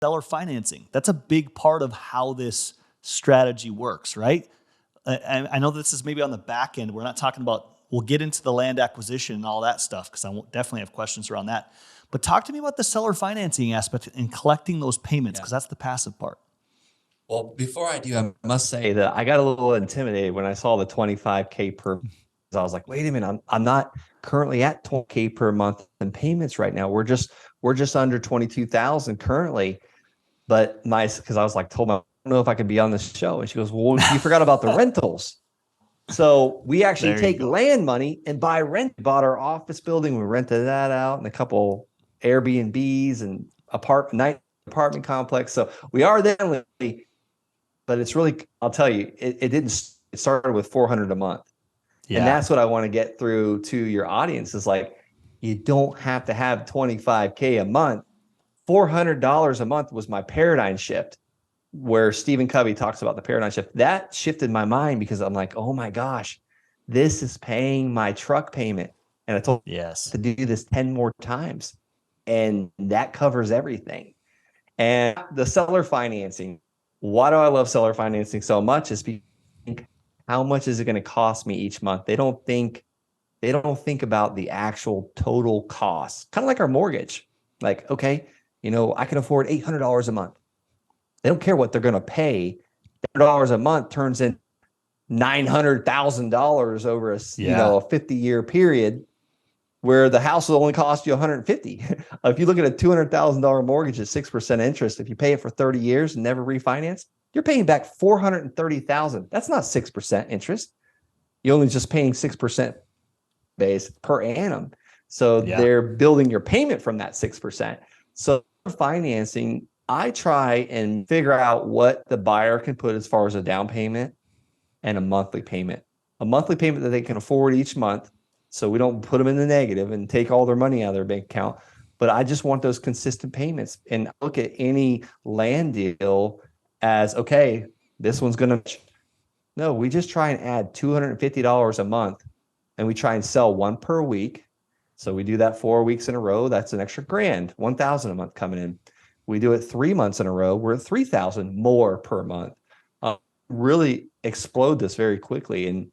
seller financing. That's a big part of how this strategy works, right? I know this is maybe on the back end. We're not talking about, we'll get into the land acquisition and all that stuff because I will definitely have questions around that. But talk to me about the seller financing aspect and collecting those payments because that's the passive part. Well, before I do, I must say that I got a little intimidated when I saw the 25K per. I was like, wait a minute, I'm not currently at 20K per month in payments right now. We're just under 22,000 currently. But because I was like, told my, I don't know if I could be on this show. And she goes, well, you forgot about the rentals. So we actually take land money and buy rent. We bought our office building. We rented that out and a couple Airbnbs and night apartment complex. So we are there, but it's really, I'll tell you, it started with 400 a month. Yeah. And that's what I want to get through to your audience is like, you don't have to have 25K a month. $400 a month was my paradigm shift, where Stephen Covey talks about the paradigm shift. That shifted my mind because I'm like, oh my gosh, this is paying my truck payment. And I told to do this 10 more times. And that covers everything. And the seller financing, why do I love seller financing so much is because how much is it going to cost me each month? They don't think about the actual total cost, kind of like our mortgage. Like, okay, I can afford $800 a month. They don't care what they're going to pay. $100 a month turns in $900,000 over a 50-year period, where the house will only cost you $150. If you look at a $200,000 mortgage at 6% interest, if you pay it for 30 years and never refinance, you're paying back $430,000. That's not 6% interest. You're only just paying 6% base per annum. So they're building your payment from that 6%. So financing, I try and figure out what the buyer can put as far as a down payment and a monthly payment that they can afford each month. So we don't put them in the negative and take all their money out of their bank account. But I just want those consistent payments and look at any land deal as, okay, this one's going to, no, we just try and add $250 a month and we try and sell one per week. So we do that 4 weeks in a row. That's an extra $1,000, $1,000 a month coming in. We do it 3 months in a row. We're at $3,000 more per month. Really explode this very quickly. And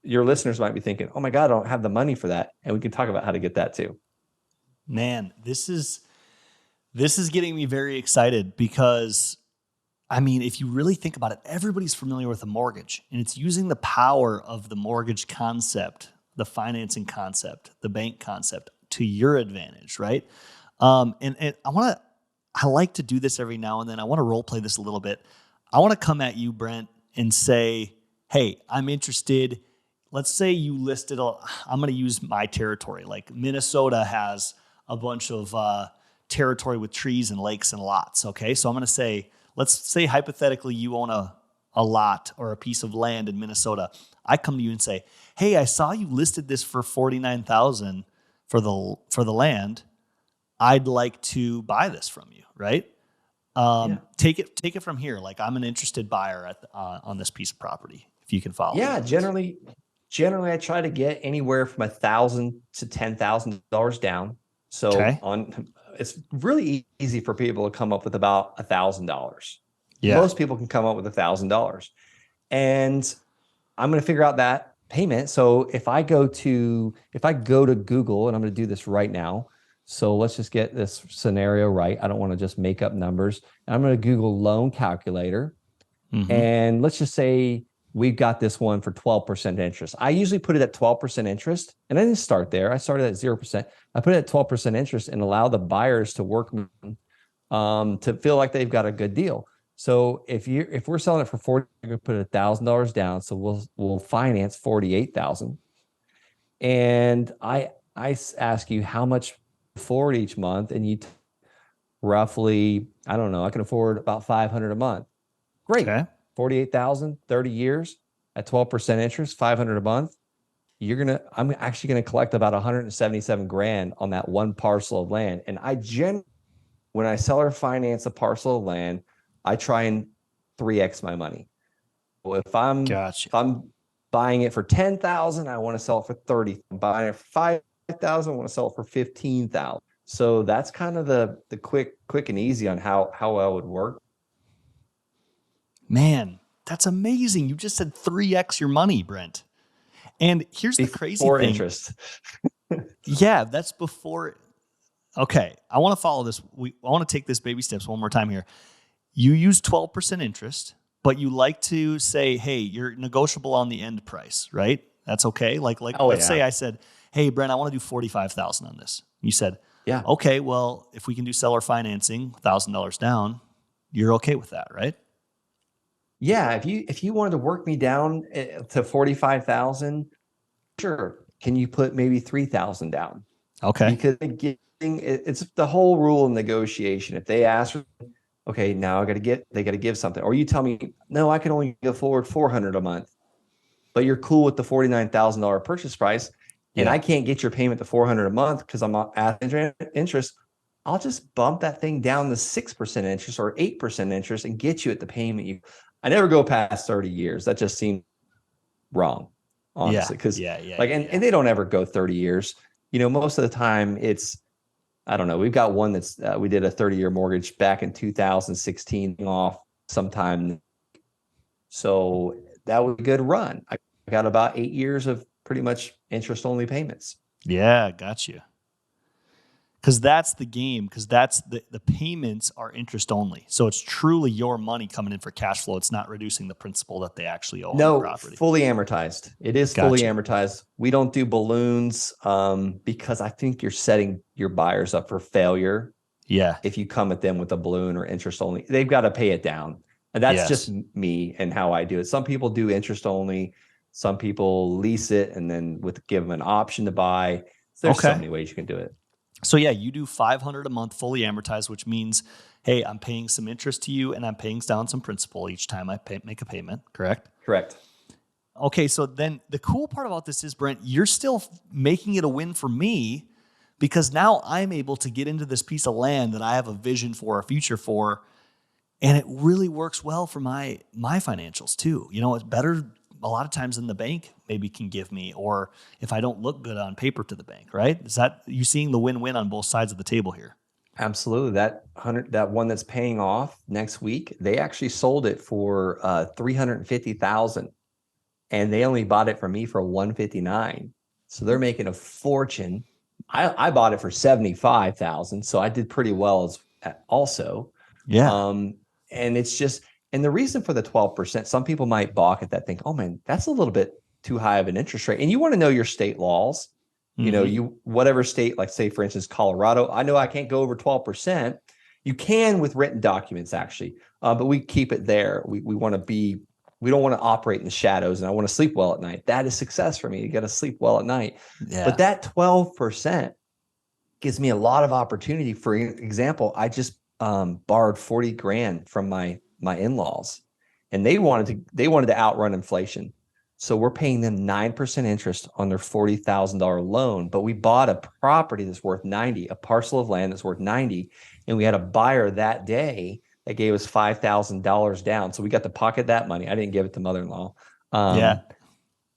your listeners might be thinking, oh my God, I don't have the money for that. And we can talk about how to get that too. Man, this is getting me very excited because, I mean, if you really think about it, everybody's familiar with a mortgage, and it's using the power of the mortgage concept, the financing concept, the bank concept to your advantage, right? And I like to do this every now and then. I want to role play this a little bit. I want to come at you, Brent, and say, hey, I'm interested. Let's say you listed, I'm going to use my territory. Like Minnesota has a bunch of territory with trees and lakes and lots. Okay. So I'm going to say, let's say hypothetically you own a lot or a piece of land in Minnesota. I come to you and say, hey, I saw you listed this for $49,000 for the land. I'd like to buy this from you, right? Take it from here. Like, I'm an interested buyer on this piece of property. If you can follow. Yeah, generally, I try to get anywhere from $1,000 to $10,000 down. So it's really easy for people to come up with about $1,000. Yeah. Most people can come up with $1,000, and I'm going to figure out that payment. So if I go to Google, and I'm going to do this right now. So let's just get this scenario right. I don't want to just make up numbers. I'm going to Google loan calculator. Mm-hmm. And let's just say we've got this one for 12% interest. I usually put it at 12% interest, and I didn't start there. I started at 0%. I put it at 12% interest and allow the buyers to work to feel like they've got a good deal. So if we're selling it for $40,000, we're going to put $1,000 down. So we'll finance $48,000. And I ask you how much afford each month, and you roughly, I don't know, I can afford about $500 a month. Great. Okay. 48,000, 30 years at 12% interest, $500 a month. I'm actually going to collect about $177,000 on that one parcel of land. And when I sell or finance a parcel of land, I try and 3x my money. Well, if I'm buying it for $10,000, I want to sell it for $30,000. I'm buying it for $5,000, I want to sell it for $15,000. So that's kind of the quick and easy on how I would work. Man, that's amazing. You just said 3x your money, Brent. And here's the crazy Before thing. interest. Yeah, that's before. Okay, I want to follow this. I want to take this baby steps one more time here. You use 12% interest, but you like to say, hey, you're negotiable on the end price, right? That's okay. Like Oh let's yeah. say I said, hey, Brent, I want to do 45,000 on this. You said, Yeah. okay, well, if we can do seller financing, $1,000 down, you're okay with that, right? Yeah. If you wanted to work me down to 45,000, sure. Can you put maybe 3,000 down? Okay. Because it's the whole rule of negotiation. If they ask, okay, now they got to give something, or you tell me, no, I can only go forward 400 a month, but you're cool with the $49,000 purchase price, and Yeah. I can't get your payment to 400 a month because I'm at interest. I'll just bump that thing down to 6% interest or 8% interest and get you at the payment you. I never go past 30 years. That just seems wrong, Yeah. honestly, because Yeah. like, and they don't ever go 30 years. Most of the time it's, I don't know. We've got one that's we did a 30-year mortgage back in 2016 off sometime. So that was a good run. I got about 8 years of pretty much interest only payments. Yeah. Got you. Because that's the game, because that's the payments are interest only. So it's truly your money coming in for cash flow. It's not reducing the principal that they actually owe on the No, property. fully amortized. It is fully Gotcha. amortized. We don't do balloons because I think you're setting your buyers up for failure Yeah. if you come at them with a balloon or interest only. They've got to pay it down. And that's just Yes. me and how I do it. Some people do interest only. Some people lease it and then give them an option to buy. So there's so Okay. many ways you can do it. So yeah, you do 500 a month fully amortized, which means, hey, I'm paying some interest to you and I'm paying down some principal each time I make a payment, correct? Correct. Okay, so then the cool part about this is, Brent, you're still making it a win for me because now I'm able to get into this piece of land that I have a vision for, a future for, and it really works well for my financials too. It's better a lot of times than the bank maybe can give me, or if I don't look good on paper to the bank, right? Is that you seeing the win-win on both sides of the table here? Absolutely. That one that's paying off next week, they actually sold it for 350,000 and they only bought it from me for 159. So they're making a fortune. I bought it for 75,000. So I did pretty well also. Yeah. And it's just, and the reason for the 12%, some people might balk at that, think, oh man, that's a little bit too high of an interest rate. And you want to know your state laws. Mm-hmm. Whatever state, like say, for instance, Colorado, I know I can't go over 12%. You can with written documents, actually, but we keep it there. We don't want to operate in the shadows, and I want to sleep well at night. That is success for me. You got to sleep well at night. Yeah. But that 12% gives me a lot of opportunity. For example, I just borrowed 40 grand from my in-laws, and they wanted to outrun inflation. So we're paying them 9% interest on their $40,000 loan, but we bought a property that's worth 90, a parcel of land that's worth 90, and we had a buyer that day that gave us $5,000 down. So we got to pocket that money. I didn't give it to mother-in-law. Yeah.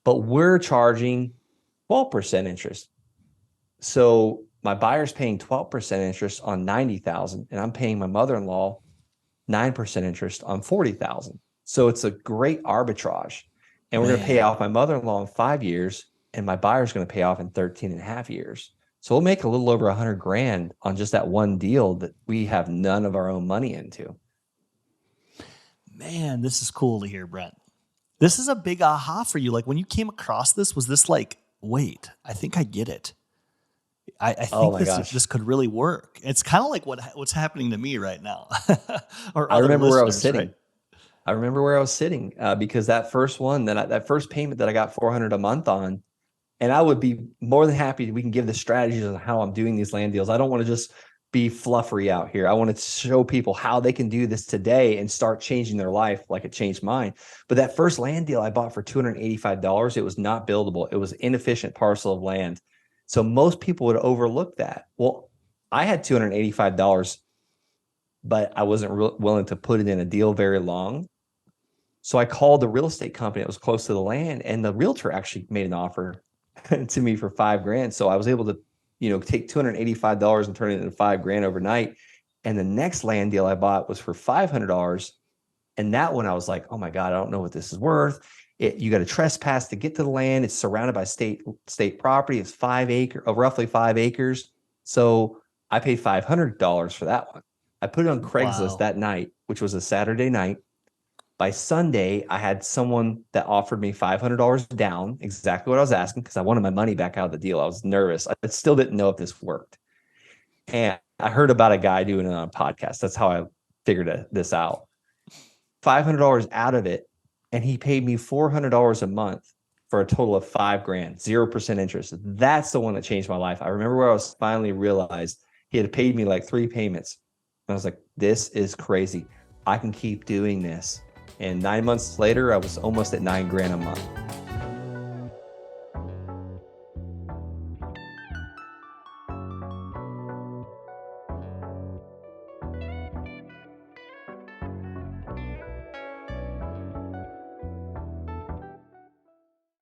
But we're charging 12% interest. So my buyer's paying 12% interest on 90,000, and I'm paying my mother-in-law 9% interest on 40,000. So it's a great arbitrage. And we're going to pay off my mother-in-law in 5 years, and my buyer's going to pay off in 13 and a half years. So we'll make a little over 100 grand on just that one deal that we have none of our own money into. Man, this is cool to hear, Brent. This is a big aha for you. Like when you came across this, was this like, wait, I think I get it. I think this could really work. It's kind of like what's happening to me right now. Or I remember where I was listeners, sitting. right? I remember where I was sitting because that first one, that first payment that I got 400 a month on, and I would be more than happy. We can give the strategies on how I'm doing these land deals. I don't want to just be fluffery out here. I want to show people how they can do this today and start changing their life like it changed mine. But that first land deal I bought for $285, it was not buildable. It was an inefficient parcel of land. So most people would overlook that. Well, I had $285, but I wasn't willing to put it in a deal very long. So I called the real estate company that was close to the land, and the realtor actually made an offer to me for 5 grand. So I was able to take $285 and turn it into $5,000 overnight. And the next land deal I bought was for $500. And that one I was like, oh my God, I don't know what this is worth. You got to trespass to get to the land. It's surrounded by state property. It's roughly 5 acres. So I paid $500 for that one. I put it on Craigslist that night, which was a Saturday night. By Sunday, I had someone that offered me $500 down, exactly what I was asking, because I wanted my money back out of the deal. I was nervous. I still didn't know if this worked. And I heard about a guy doing it on a podcast. That's how I figured this out. $500 out of it, and he paid me $400 a month for a total of $5,000, 0% interest. That's the one that changed my life. I remember where I was finally realized he had paid me like 3 payments. And I was like, this is crazy. I can keep doing this. And 9 months later, I was almost at $9,000 a month.